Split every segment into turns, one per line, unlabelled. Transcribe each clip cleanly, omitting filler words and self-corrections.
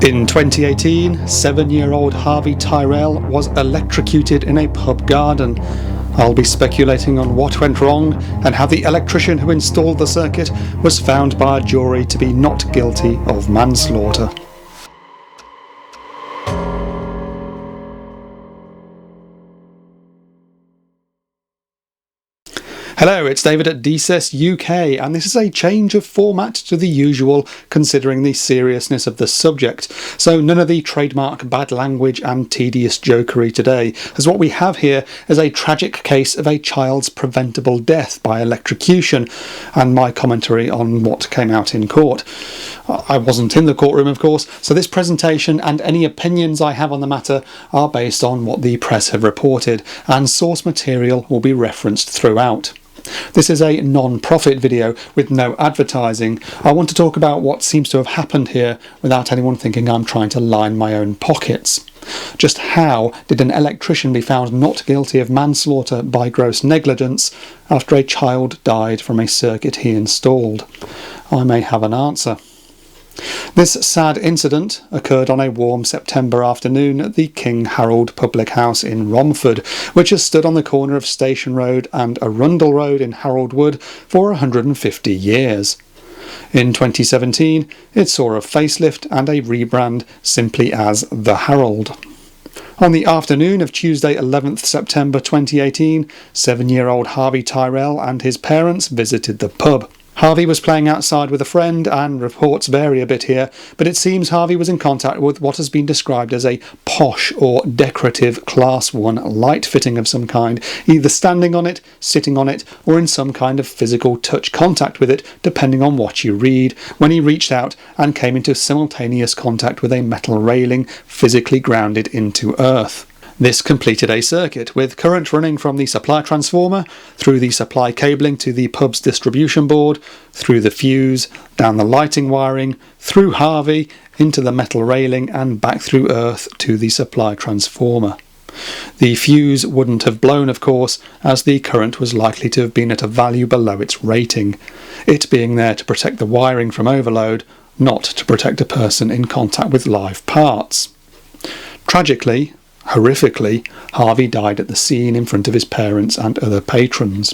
In 2018, 7-year-old Harvey Tyrell was electrocuted in a pub garden. I'll be speculating on what went wrong and how the electrician who installed the circuit was found by a jury to be not guilty of manslaughter. Hello, it's David at DCES UK, and this is a change of format to the usual considering the seriousness of the subject. So none of the trademark bad language and tedious jokery today, as what we have here is a tragic case of a child's preventable death by electrocution, and my commentary on what came out in court. I wasn't in the courtroom, of course, so this presentation and any opinions I have on the matter are based on what the press have reported, and source material will be referenced throughout. This is a non-profit video with no advertising. I want to talk about what seems to have happened here without anyone thinking I'm trying to line my own pockets. Just how did an electrician be found not guilty of manslaughter by gross negligence after a child died from a circuit he installed? I may have an answer. This sad incident occurred on a warm September afternoon at the King Harold Public House in Romford, which has stood on the corner of Station Road and Arundel Road in Harold Wood for 150 years. In 2017, it saw a facelift and a rebrand simply as The Harold. On the afternoon of Tuesday 11th September 2018, 7-year-old Harvey Tyrell and his parents visited the pub. Harvey was playing outside with a friend, and reports vary a bit here, but it seems Harvey was in contact with what has been described as a posh or decorative Class 1 light fitting of some kind, either standing on it, sitting on it, or in some kind of physical touch contact with it, depending on what you read, when he reached out and came into simultaneous contact with a metal railing physically grounded into earth. This completed a circuit, with current running from the supply transformer, through the supply cabling to the pub's distribution board, through the fuse, down the lighting wiring, through Harvey, into the metal railing and back through earth to the supply transformer. The fuse wouldn't have blown, of course, as the current was likely to have been at a value below its rating, it being there to protect the wiring from overload, not to protect a person in contact with live parts. Tragically, horrifically, Harvey died at the scene in front of his parents and other patrons.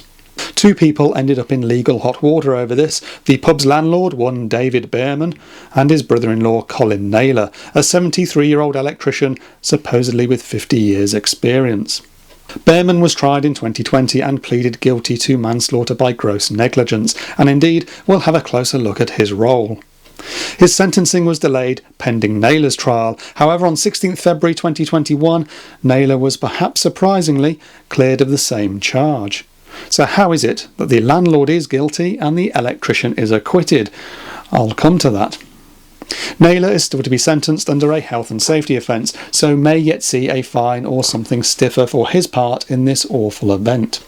2 people ended up in legal hot water over this: the pub's landlord, one David Behrman, and his brother-in-law Colin Naylor, a 73-year-old electrician supposedly with 50 years' experience. Behrman was tried in 2020 and pleaded guilty to manslaughter by gross negligence, and indeed we'll have a closer look at his role. His sentencing was delayed pending Naylor's trial. However, on 16th February 2021, Naylor was perhaps surprisingly cleared of the same charge. So how is it that the landlord is guilty and the electrician is acquitted? I'll come to that. Naylor is still to be sentenced under a health and safety offence, so may yet see a fine or something stiffer for his part in this awful event.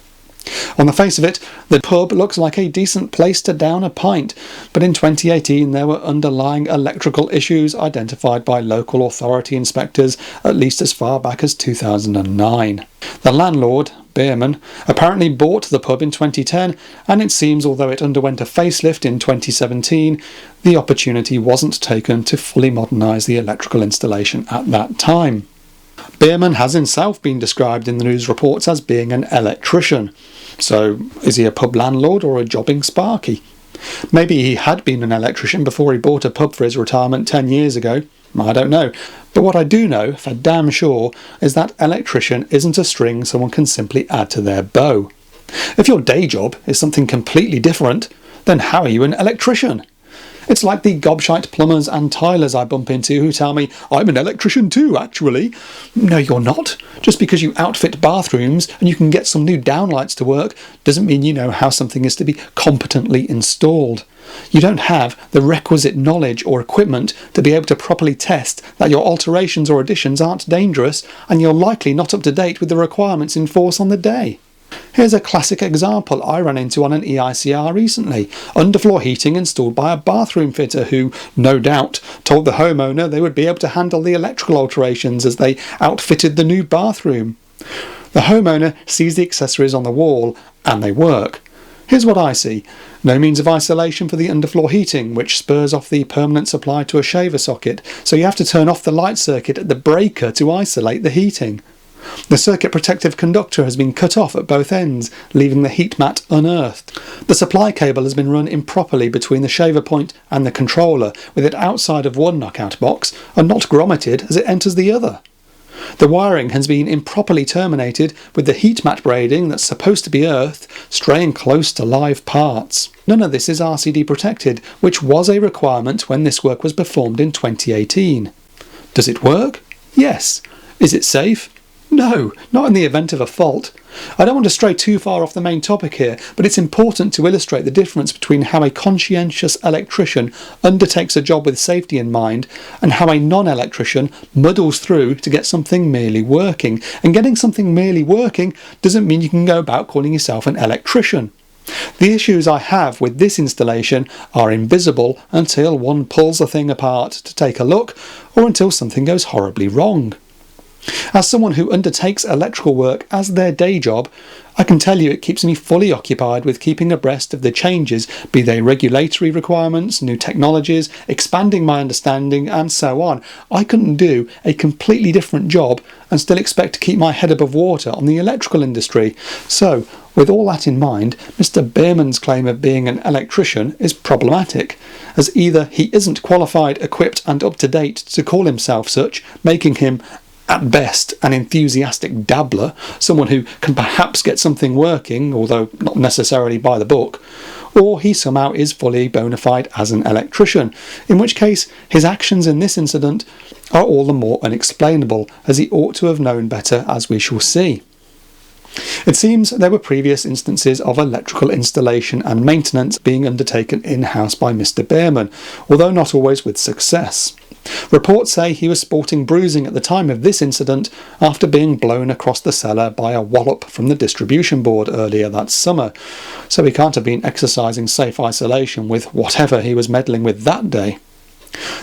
On the face of it, the pub looks like a decent place to down a pint, but in 2018 there were underlying electrical issues identified by local authority inspectors at least as far back as 2009. The landlord, Behrman, apparently bought the pub in 2010, and it seems although it underwent a facelift in 2017, the opportunity wasn't taken to fully modernise the electrical installation at that time. Behrman has himself been described in the news reports as being an electrician. So, is he a pub landlord or a jobbing sparky? Maybe he had been an electrician before he bought a pub for his retirement 10 years ago. I don't know. But what I do know, for damn sure, is that electrician isn't a string someone can simply add to their bow. If your day job is something completely different, then how are you an electrician? It's like the gobshite plumbers and tilers I bump into who tell me, I'm an electrician too, actually. No, you're not. Just because you outfit bathrooms and you can get some new downlights to work doesn't mean you know how something is to be competently installed. You don't have the requisite knowledge or equipment to be able to properly test that your alterations or additions aren't dangerous, and you're likely not up to date with the requirements in force on the day. Here's a classic example I ran into on an EICR recently: underfloor heating installed by a bathroom fitter who, no doubt, told the homeowner they would be able to handle the electrical alterations as they outfitted the new bathroom. The homeowner sees the accessories on the wall, and they work. Here's what I see. No means of isolation for the underfloor heating, which spurs off the permanent supply to a shaver socket, so you have to turn off the light circuit at the breaker to isolate the heating. The circuit protective conductor has been cut off at both ends, leaving the heat mat unearthed. The supply cable has been run improperly between the shaver point and the controller, with it outside of one knockout box and not grommeted as it enters the other. The wiring has been improperly terminated, with the heat mat braiding that's supposed to be earthed straying close to live parts. None of this is RCD protected, which was a requirement when this work was performed in 2018. Does it work? Yes. Is it safe? No, not in the event of a fault. I don't want to stray too far off the main topic here, but it's important to illustrate the difference between how a conscientious electrician undertakes a job with safety in mind and how a non-electrician muddles through to get something merely working. And getting something merely working doesn't mean you can go about calling yourself an electrician. The issues I have with this installation are invisible until one pulls the thing apart to take a look, or until something goes horribly wrong. As someone who undertakes electrical work as their day job, I can tell you it keeps me fully occupied with keeping abreast of the changes, be they regulatory requirements, new technologies, expanding my understanding, and so on. I couldn't do a completely different job and still expect to keep my head above water on the electrical industry. So, with all that in mind, Mr. Behrman's claim of being an electrician is problematic, as either he isn't qualified, equipped and up to date to call himself such, making him at best an enthusiastic dabbler, someone who can perhaps get something working, although not necessarily by the book, or he somehow is fully bona fide as an electrician, in which case his actions in this incident are all the more unexplainable, as he ought to have known better, as we shall see. It seems there were previous instances of electrical installation and maintenance being undertaken in-house by Mr. Behrman, although not always with success. Reports say he was sporting bruising at the time of this incident after being blown across the cellar by a wallop from the distribution board earlier that summer, so he can't have been exercising safe isolation with whatever he was meddling with that day.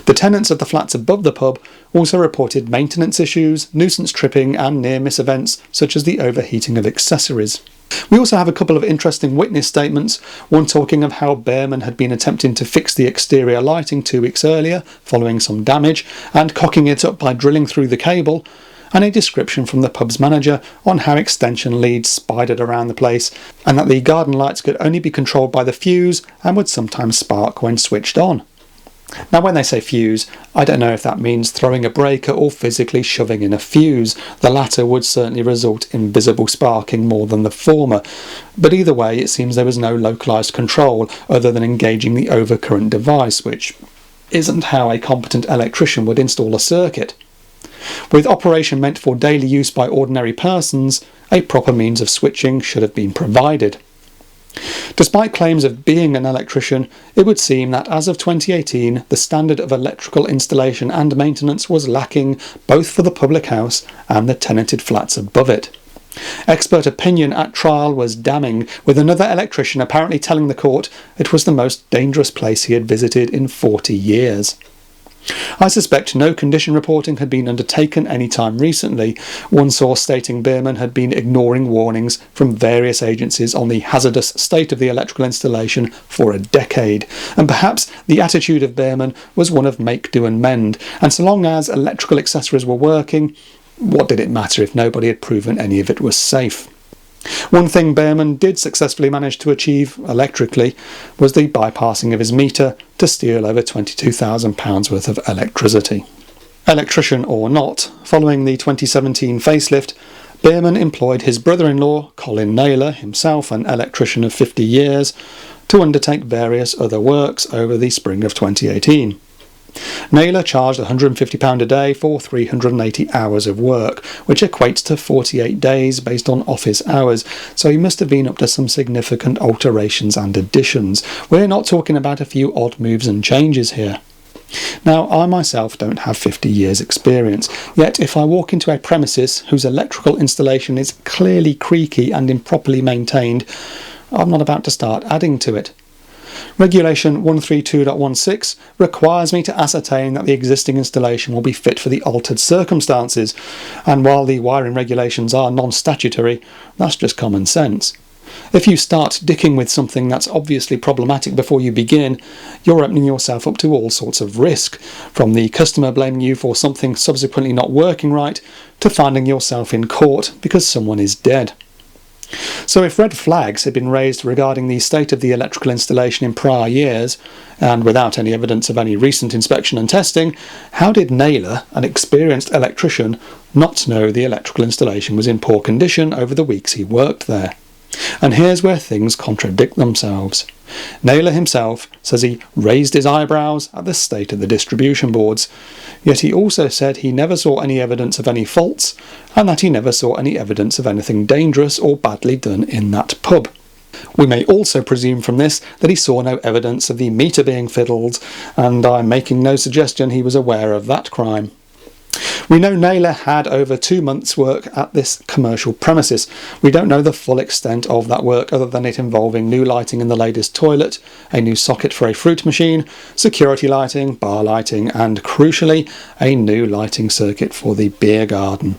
The tenants of the flats above the pub also reported maintenance issues, nuisance tripping and near-miss events such as the overheating of accessories. We also have a couple of interesting witness statements, one talking of how Behrman had been attempting to fix the exterior lighting 2 weeks earlier, following some damage, and cocking it up by drilling through the cable, and a description from the pub's manager on how extension leads spidered around the place, and that the garden lights could only be controlled by the fuse and would sometimes spark when switched on. Now when they say fuse, I don't know if that means throwing a breaker or physically shoving in a fuse. The latter would certainly result in visible sparking more than the former, but either way it seems there was no localised control other than engaging the overcurrent device, which isn't how a competent electrician would install a circuit. With operation meant for daily use by ordinary persons, a proper means of switching should have been provided. Despite claims of being an electrician, it would seem that as of 2018, the standard of electrical installation and maintenance was lacking both for the public house and the tenanted flats above it. Expert opinion at trial was damning, with another electrician apparently telling the court it was the most dangerous place he had visited in 40 years. I suspect no condition reporting had been undertaken any time recently, one source stating Behrman had been ignoring warnings from various agencies on the hazardous state of the electrical installation for a decade, and perhaps the attitude of Behrman was one of make do and mend, and so long as electrical accessories were working, what did it matter if nobody had proven any of it was safe? One thing Behrman did successfully manage to achieve electrically was the bypassing of his meter to steal over £22,000 worth of electricity. Electrician or not, following the 2017 facelift, Behrman employed his brother-in-law, Colin Naylor, himself an electrician of 50 years, to undertake various other works over the spring of 2018. Naylor charged £150 a day for 380 hours of work, which equates to 48 days based on office hours, so he must have been up to some significant alterations and additions. We're not talking about a few odd moves and changes here. Now, I myself don't have 50 years experience, yet if I walk into a premises whose electrical installation is clearly creaky and improperly maintained, I'm not about to start adding to it. Regulation 132.16 requires me to ascertain that the existing installation will be fit for the altered circumstances, and while the wiring regulations are non-statutory, that's just common sense. If you start dicking with something that's obviously problematic before you begin, you're opening yourself up to all sorts of risk, from the customer blaming you for something subsequently not working right, to finding yourself in court because someone is dead. So if red flags had been raised regarding the state of the electrical installation in prior years, and without any evidence of any recent inspection and testing, how did Naylor, an experienced electrician, not know the electrical installation was in poor condition over the weeks he worked there? And here's where things contradict themselves. Naylor himself says he raised his eyebrows at the state of the distribution boards, yet he also said he never saw any evidence of any faults, and that he never saw any evidence of anything dangerous or badly done in that pub. We may also presume from this that he saw no evidence of the meter being fiddled, and I'm making no suggestion he was aware of that crime. We know Naylor had over 2 months' work at this commercial premises. We don't know the full extent of that work other than it involving new lighting in the latest toilet, a new socket for a fruit machine, security lighting, bar lighting, and crucially, a new lighting circuit for the beer garden.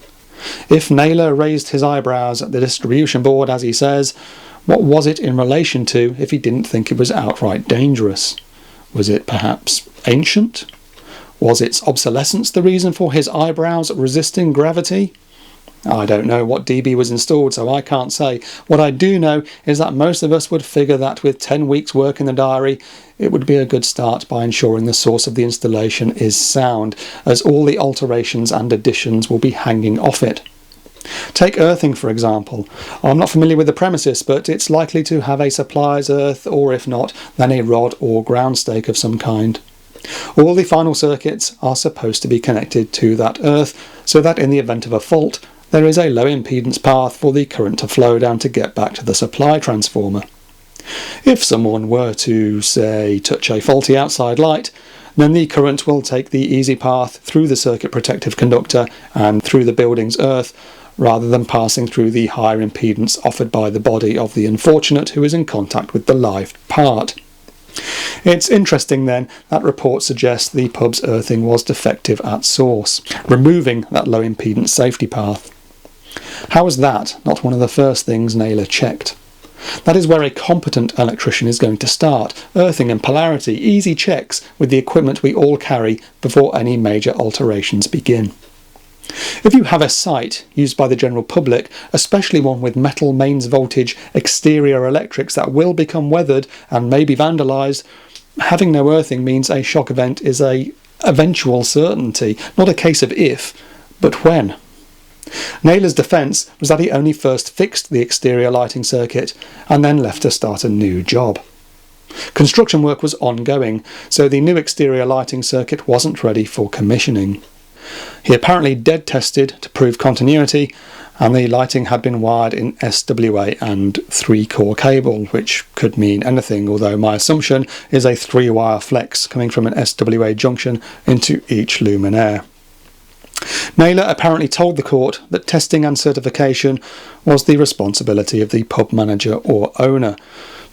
If Naylor raised his eyebrows at the distribution board, as he says, what was it in relation to if he didn't think it was outright dangerous? Was it perhaps ancient? Was its obsolescence the reason for his eyebrows resisting gravity? I don't know what DB was installed, so I can't say. What I do know is that most of us would figure that with 10 weeks' work in the diary, it would be a good start by ensuring the source of the installation is sound, as all the alterations and additions will be hanging off it. Take earthing, for example. I'm not familiar with the premises, but it's likely to have a supplier's earth, or if not, then a rod or ground stake of some kind. All the final circuits are supposed to be connected to that earth, so that in the event of a fault, there is a low impedance path for the current to flow down to get back to the supply transformer. If someone were to, say, touch a faulty outside light, then the current will take the easy path through the circuit protective conductor and through the building's earth, rather than passing through the higher impedance offered by the body of the unfortunate who is in contact with the live part. It's interesting then that report suggests the pub's earthing was defective at source, removing that low impedance safety path. How is that not one of the first things Naylor checked? That is where a competent electrician is going to start. Earthing and polarity, easy checks with the equipment we all carry before any major alterations begin. If you have a site used by the general public, especially one with metal mains voltage exterior electrics that will become weathered and may be vandalised, having no earthing means a shock event is a eventual certainty, not a case of if, but when. Naylor's defence was that he only first fixed the exterior lighting circuit and then left to start a new job. Construction work was ongoing, so the new exterior lighting circuit wasn't ready for commissioning. He apparently dead tested to prove continuity, and the lighting had been wired in SWA and 3-core cable, which could mean anything, although my assumption is a 3-wire flex coming from an SWA junction into each luminaire. Naylor apparently told the court that testing and certification was the responsibility of the pub manager or owner,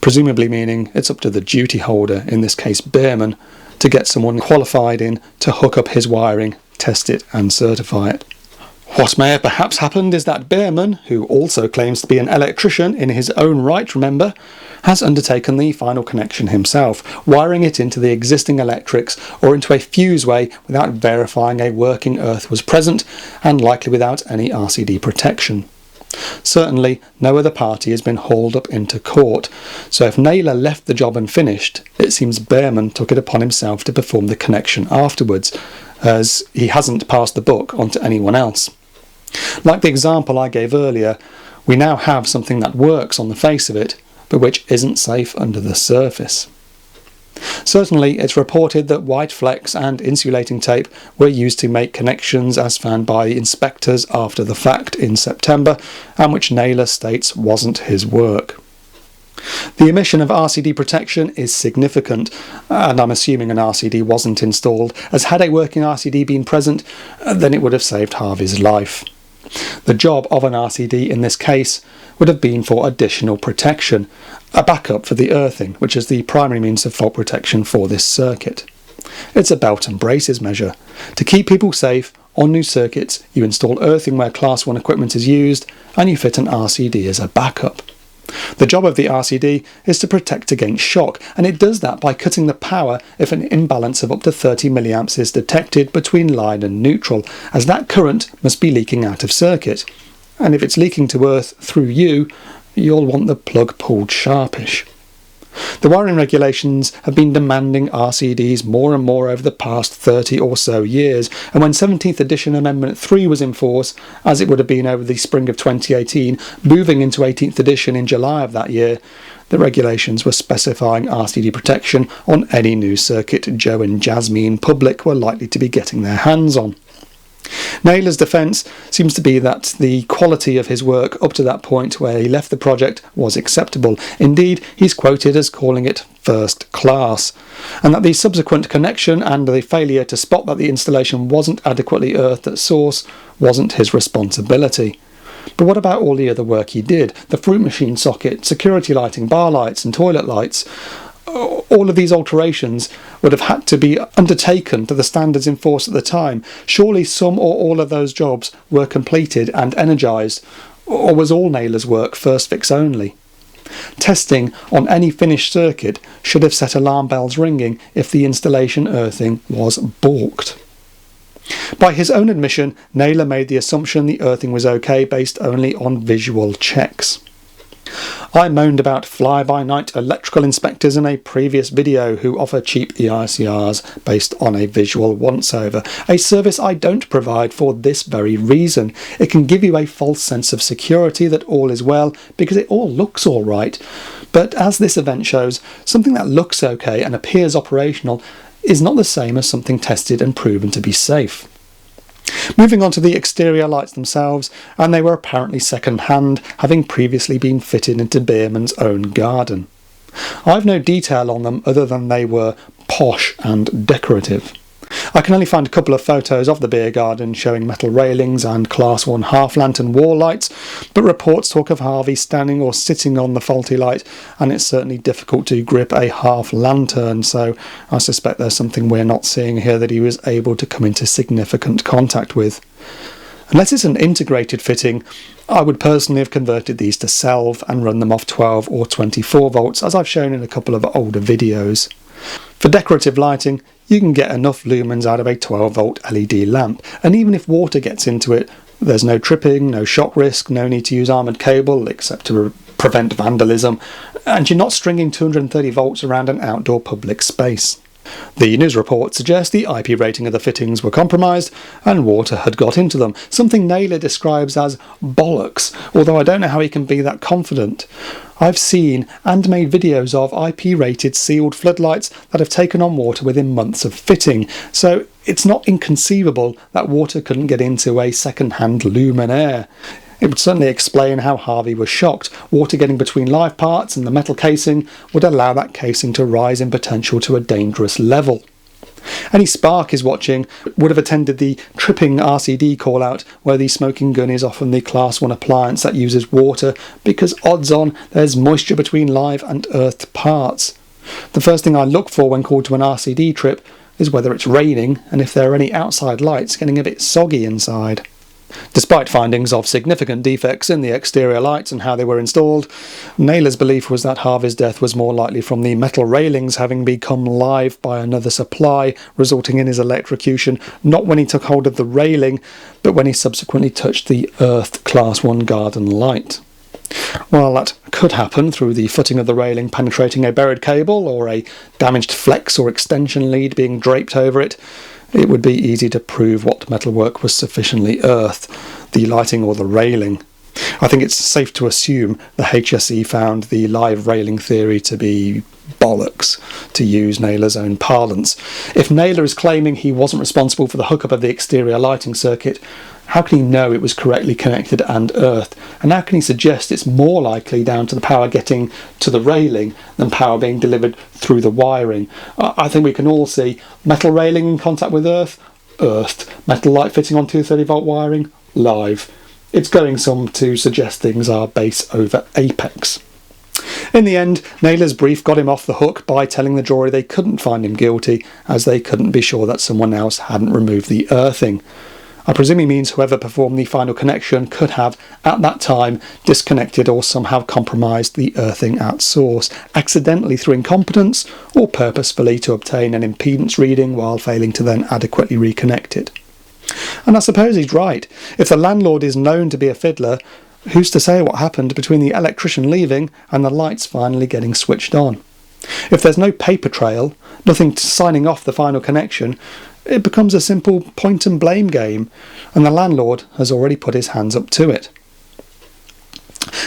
presumably meaning it's up to the duty holder, in this case Behrman, to get someone qualified in to hook up his wiring, test it and certify it. What may have perhaps happened is that Behrman, who also claims to be an electrician in his own right, remember, has undertaken the final connection himself, wiring it into the existing electrics or into a fuseway without verifying a working earth was present and likely without any RCD protection. Certainly, no other party has been hauled up into court, so if Naylor left the job unfinished, it seems Behrman took it upon himself to perform the connection afterwards, as he hasn't passed the buck on to anyone else. Like the example I gave earlier, we now have something that works on the face of it, but which isn't safe under the surface. Certainly, it's reported that white flex and insulating tape were used to make connections as found by inspectors after the fact in September, and which Naylor states wasn't his work. The omission of RCD protection is significant, and I'm assuming an RCD wasn't installed, as had a working RCD been present, then it would have saved Harvey's life. The job of an RCD in this case would have been for additional protection, a backup for the earthing, which is the primary means of fault protection for this circuit. It's a belt and braces measure. To keep people safe, on new circuits you install earthing where Class 1 equipment is used, and you fit an RCD as a backup. The job of the RCD is to protect against shock, and it does that by cutting the power if an imbalance of up to 30 milliamps is detected between line and neutral, as that current must be leaking out of circuit. And if it's leaking to earth through you, you'll want the plug pulled sharpish. The wiring regulations have been demanding RCDs more and more over the past 30 or so years, and when 17th edition Amendment 3 was in force, as it would have been over the spring of 2018, moving into 18th edition in July of that year, the regulations were specifying RCD protection on any new circuit Joe and Jasmine public were likely to be getting their hands on. Naylor's defence seems to be that the quality of his work up to that point where he left the project was acceptable. Indeed, he's quoted as calling it first class, and that the subsequent connection and the failure to spot that the installation wasn't adequately earthed at source wasn't his responsibility. But what about all the other work he did? The fruit machine socket, security lighting, bar lights and toilet lights. All of these alterations would have had to be undertaken to the standards in force at the time. Surely some or all of those jobs were completed and energised, or was all Naylor's work first fix only? Testing on any finished circuit should have set alarm bells ringing if the installation earthing was balked. By his own admission, Naylor made the assumption the earthing was okay based only on visual checks. I moaned about fly-by-night electrical inspectors in a previous video who offer cheap EICRs based on a visual once-over, a service I don't provide for this very reason. It can give you a false sense of security that all is well because it all looks alright, but as this event shows, something that looks okay and appears operational is not the same as something tested and proven to be safe. Moving on to the exterior lights themselves, and they were apparently second-hand, having previously been fitted into Biermann's own garden. I've no detail on them other than they were posh and decorative. I can only find a couple of photos of the beer garden showing metal railings and Class 1 half-lantern wall lights, but reports talk of Harvey standing or sitting on the faulty light, and it's certainly difficult to grip a half-lantern, so I suspect there's something we're not seeing here that he was able to come into significant contact with. Unless it's an integrated fitting, I would personally have converted these to self and run them off 12 or 24 volts, as I've shown in a couple of older videos. For decorative lighting, you can get enough lumens out of a 12-volt LED lamp, and even if water gets into it, there's no tripping, no shock risk, no need to use armoured cable except to prevent vandalism, and you're not stringing 230 volts around an outdoor public space. The news report suggests the IP rating of the fittings were compromised and water had got into them, something Naylor describes as bollocks, although I don't know how he can be that confident. I've seen and made videos of IP rated sealed floodlights that have taken on water within months of fitting, so it's not inconceivable that water couldn't get into a second-hand luminaire. It would certainly explain how Harvey was shocked. Water getting between live parts and the metal casing would allow that casing to rise in potential to a dangerous level. Any Sparkies watching would have attended the tripping RCD call-out, where the smoking gun is often the Class 1 appliance that uses water, because odds on there's moisture between live and earthed parts. The first thing I look for when called to an RCD trip is whether it's raining and if there are any outside lights getting a bit soggy inside. Despite findings of significant defects in the exterior lights and how they were installed, Naylor's belief was that Harvey's death was more likely from the metal railings having become live by another supply, resulting in his electrocution, not when he took hold of the railing, but when he subsequently touched the earthed Class 1 garden light. While that could happen through the footing of the railing penetrating a buried cable or a damaged flex or extension lead being draped over it, it would be easy to prove what metalwork was sufficiently earthed, the lighting or the railing. I think it's safe to assume the HSE found the live railing theory to be bollocks, to use Naylor's own parlance. If Naylor is claiming he wasn't responsible for the hookup of the exterior lighting circuit, how can he know it was correctly connected and earthed? And how can he suggest it's more likely down to the power getting to the railing than power being delivered through the wiring? I think we can all see metal railing in contact with earthed, metal light fitting on 230-volt wiring, live. It's going some to suggest things are base over apex. In the end, Naylor's brief got him off the hook by telling the jury they couldn't find him guilty, as they couldn't be sure that someone else hadn't removed the earthing. I presume he means whoever performed the final connection could have, at that time, disconnected or somehow compromised the earthing at source, accidentally through incompetence or purposefully to obtain an impedance reading while failing to then adequately reconnect it. And I suppose he's right. If the landlord is known to be a fiddler, who's to say what happened between the electrician leaving and the lights finally getting switched on? If there's no paper trail, nothing signing off the final connection, it becomes a simple point and blame game, and the landlord has already put his hands up to it.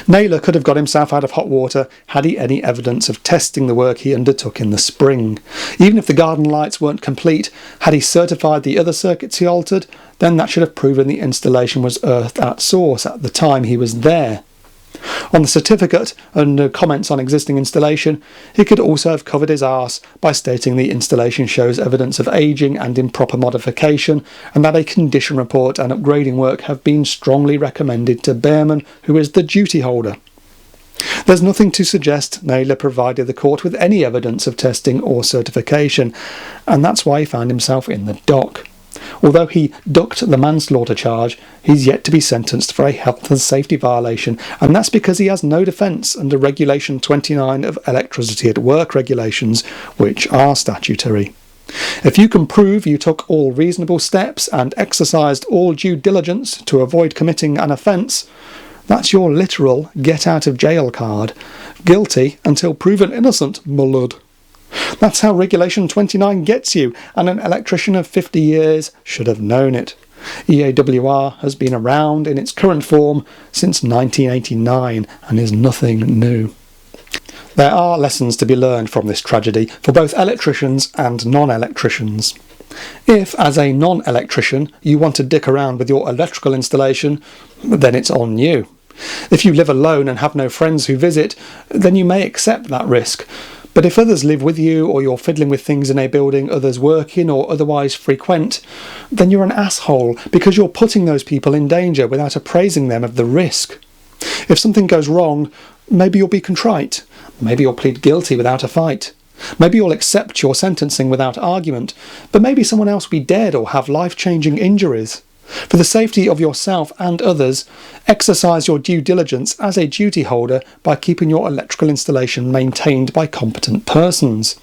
Naylor could have got himself out of hot water had he any evidence of testing the work he undertook in the spring. Even if the garden lights weren't complete, had he certified the other circuits he altered, then that should have proven the installation was earthed at source at the time he was there. On the certificate, under comments on existing installation, he could also have covered his arse by stating the installation shows evidence of ageing and improper modification, and that a condition report and upgrading work have been strongly recommended to Behrman, who is the duty holder. There's nothing to suggest Naylor provided the court with any evidence of testing or certification, and that's why he found himself in the dock. Although he ducked the manslaughter charge, he's yet to be sentenced for a health and safety violation, and that's because he has no defence under Regulation 29 of Electricity at Work regulations, which are statutory. If you can prove you took all reasonable steps and exercised all due diligence to avoid committing an offence, that's your literal get-out-of-jail card. Guilty until proven innocent, my lord. That's how Regulation 29 gets you, and an electrician of 50 years should have known it. EAWR has been around in its current form since 1989 and is nothing new. There are lessons to be learned from this tragedy for both electricians and non-electricians. If, as a non-electrician, you want to dick around with your electrical installation, then it's on you. If you live alone and have no friends who visit, then you may accept that risk. But if others live with you, or you're fiddling with things in a building others work in or otherwise frequent, then you're an asshole because you're putting those people in danger without appraising them of the risk. If something goes wrong, maybe you'll be contrite. Maybe you'll plead guilty without a fight. Maybe you'll accept your sentencing without argument. But maybe someone else will be dead or have life-changing injuries. For the safety of yourself and others, exercise your due diligence as a duty holder by keeping your electrical installation maintained by competent persons.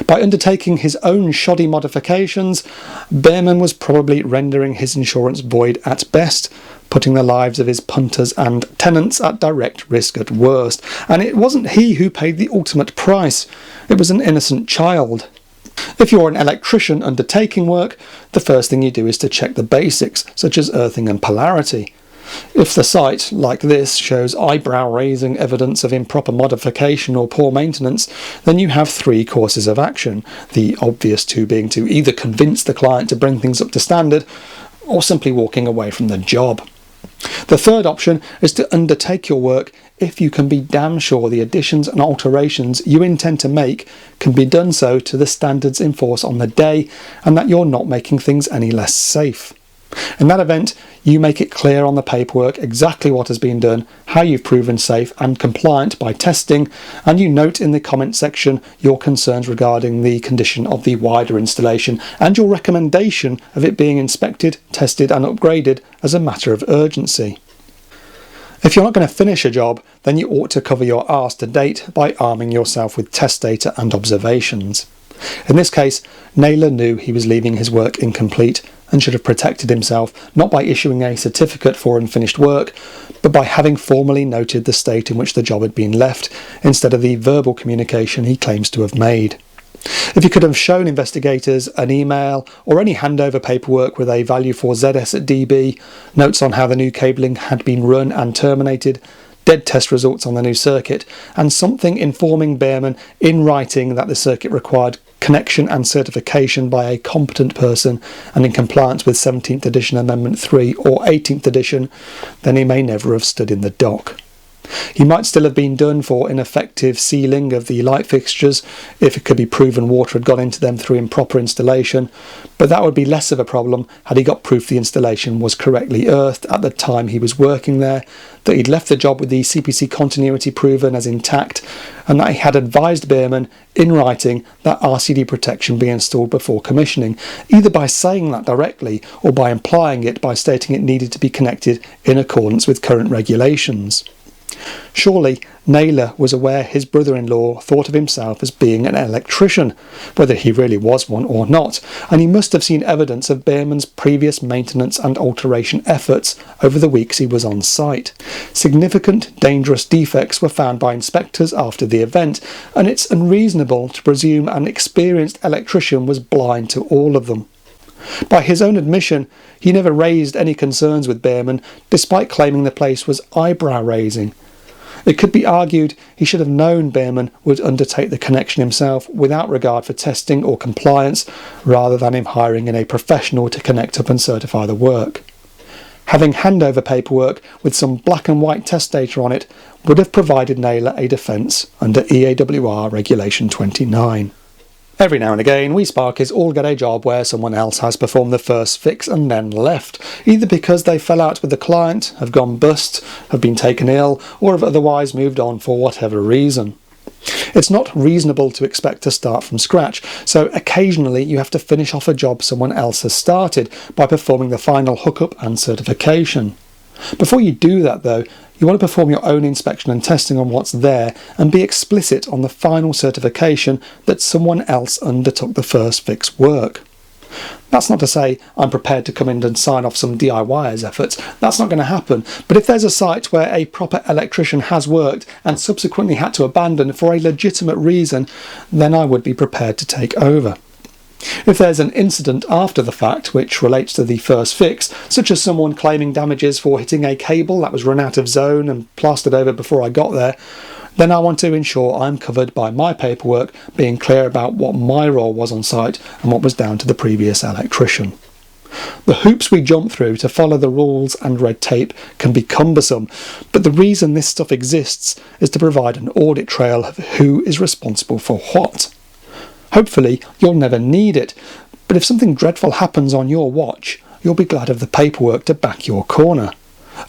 By undertaking his own shoddy modifications, Behrman was probably rendering his insurance void at best, putting the lives of his punters and tenants at direct risk at worst. And it wasn't he who paid the ultimate price, it was an innocent child. If you're an electrician undertaking work, the first thing you do is to check the basics, such as earthing and polarity. If the site, like this, shows eyebrow-raising evidence of improper modification or poor maintenance, then you have 3 courses of action, the obvious 2 being to either convince the client to bring things up to standard, or simply walking away from the job. The third option is to undertake your work if you can be damn sure the additions and alterations you intend to make can be done so to the standards in force on the day, and that you're not making things any less safe. In that event, you make it clear on the paperwork exactly what has been done, how you've proven safe and compliant by testing, and you note in the comment section your concerns regarding the condition of the wider installation and your recommendation of it being inspected, tested and upgraded as a matter of urgency. If you're not going to finish a job, then you ought to cover your arse to date by arming yourself with test data and observations. In this case, Naylor knew he was leaving his work incomplete and should have protected himself not by issuing a certificate for unfinished work, but by having formally noted the state in which the job had been left, instead of the verbal communication he claims to have made. If you could have shown investigators an email or any handover paperwork with a value for ZS at dB, notes on how the new cabling had been run and terminated, dead test results on the new circuit, and something informing Behrman in writing that the circuit required connection and certification by a competent person and in compliance with 17th edition Amendment 3 or 18th edition, then he may never have stood in the dock. He might still have been done for ineffective sealing of the light fixtures if it could be proven water had got into them through improper installation, but that would be less of a problem had he got proof the installation was correctly earthed at the time he was working there, that he'd left the job with the CPC continuity proven as intact, and that he had advised Bearman in writing that RCD protection be installed before commissioning, either by saying that directly or by implying it by stating it needed to be connected in accordance with current regulations. Surely Naylor was aware his brother-in-law thought of himself as being an electrician, whether he really was one or not, and he must have seen evidence of Bearman's previous maintenance and alteration efforts over the weeks he was on site. Significant dangerous defects were found by inspectors after the event, and it's unreasonable to presume an experienced electrician was blind to all of them. By his own admission, he never raised any concerns with Bearman, despite claiming the place was eyebrow-raising. It could be argued he should have known Bearman would undertake the connection himself without regard for testing or compliance, rather than him hiring in a professional to connect up and certify the work. Having handover paperwork with some black and white test data on it would have provided Naylor a defence under EAWR Regulation 29. Every now and again, we Sparkies all get a job where someone else has performed the first fix and then left, either because they fell out with the client, have gone bust, have been taken ill, or have otherwise moved on for whatever reason. It's not reasonable to expect to start from scratch, so occasionally you have to finish off a job someone else has started by performing the final hookup and certification. Before you do that though, you want to perform your own inspection and testing on what's there and be explicit on the final certification that someone else undertook the first fix work. That's not to say I'm prepared to come in and sign off some DIYers' efforts. That's not going to happen. But if there's a site where a proper electrician has worked and subsequently had to abandon for a legitimate reason, then I would be prepared to take over. If there's an incident after the fact which relates to the first fix, such as someone claiming damages for hitting a cable that was run out of zone and plastered over before I got there, then I want to ensure I'm covered by my paperwork being clear about what my role was on site and what was down to the previous electrician. The hoops we jump through to follow the rules and red tape can be cumbersome, but the reason this stuff exists is to provide an audit trail of who is responsible for what. Hopefully, you'll never need it, but if something dreadful happens on your watch, you'll be glad of the paperwork to back your corner.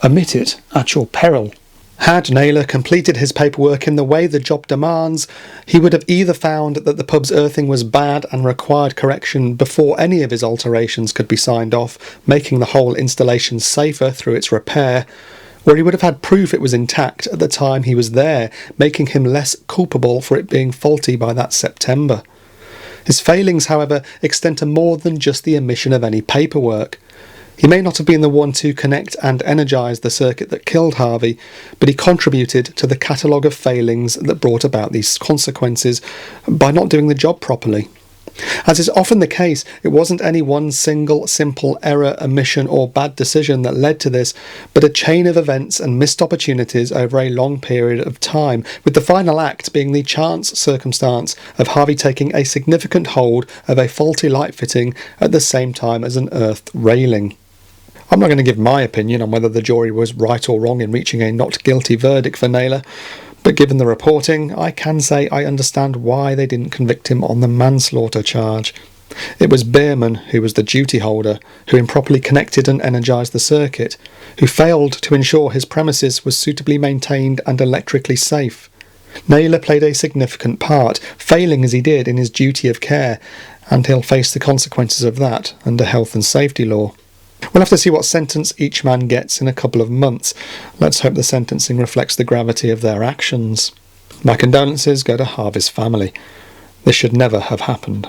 Omit it at your peril. Had Naylor completed his paperwork in the way the job demands, he would have either found that the pub's earthing was bad and required correction before any of his alterations could be signed off, making the whole installation safer through its repair, or he would have had proof it was intact at the time he was there, making him less culpable for it being faulty by that September. His failings, however, extend to more than just the omission of any paperwork. He may not have been the one to connect and energise the circuit that killed Harvey, but he contributed to the catalogue of failings that brought about these consequences by not doing the job properly. As is often the case, it wasn't any one single simple error, omission or bad decision that led to this, but a chain of events and missed opportunities over a long period of time, with the final act being the chance circumstance of Harvey taking a significant hold of a faulty light fitting at the same time as an earthed railing. I'm not going to give my opinion on whether the jury was right or wrong in reaching a not guilty verdict for Naylor, but given the reporting, I can say I understand why they didn't convict him on the manslaughter charge. It was Bearman who was the duty holder, who improperly connected and energised the circuit, who failed to ensure his premises was suitably maintained and electrically safe. Naylor played a significant part, failing as he did in his duty of care, and he'll face the consequences of that under health and safety law. We'll have to see what sentence each man gets in a couple of months. Let's hope the sentencing reflects the gravity of their actions. My condolences go to Harvey's family. This should never have happened.